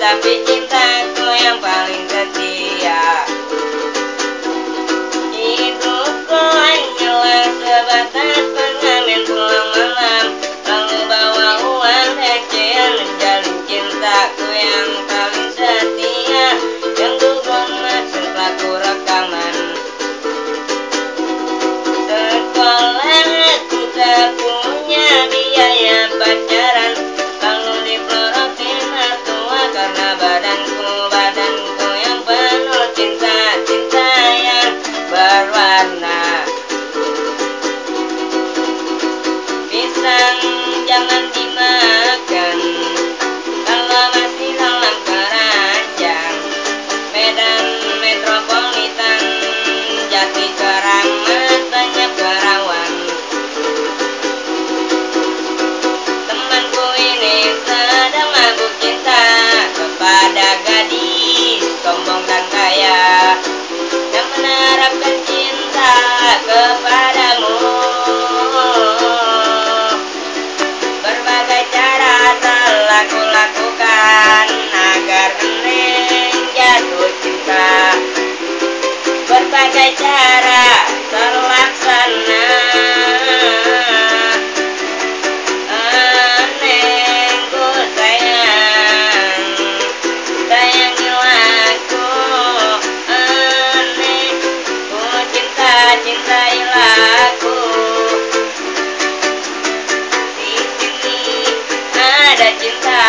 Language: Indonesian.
tapi cintaku yang paling setia. Hidupku hanyalah sebatas pengamen pulang malam, lalu bawa uang recehan menjalin cintaku yang paling setia, yang gugur maksud pelaku rekaman. Sekolah aku tak punya biaya pacaran, lalu diplorotin mertua karena badanku yang penuh cinta yang berwarna. Pisang jangan dimakan kalau masih dalam keranjang. Medan metropolitan, Jati Keramat, banyak perawan. Temanku ini sedang mabuk cinta kepada gadis sombong dan kaya, yang menerapkan cinta kepadamu. Berbagai cara telah kulakukan agar eneng jatuh cinta. Berbagai cara terlaksana, enengku sayang, sayangilah aku, enengku cintailah aku. Di sini ada cinta.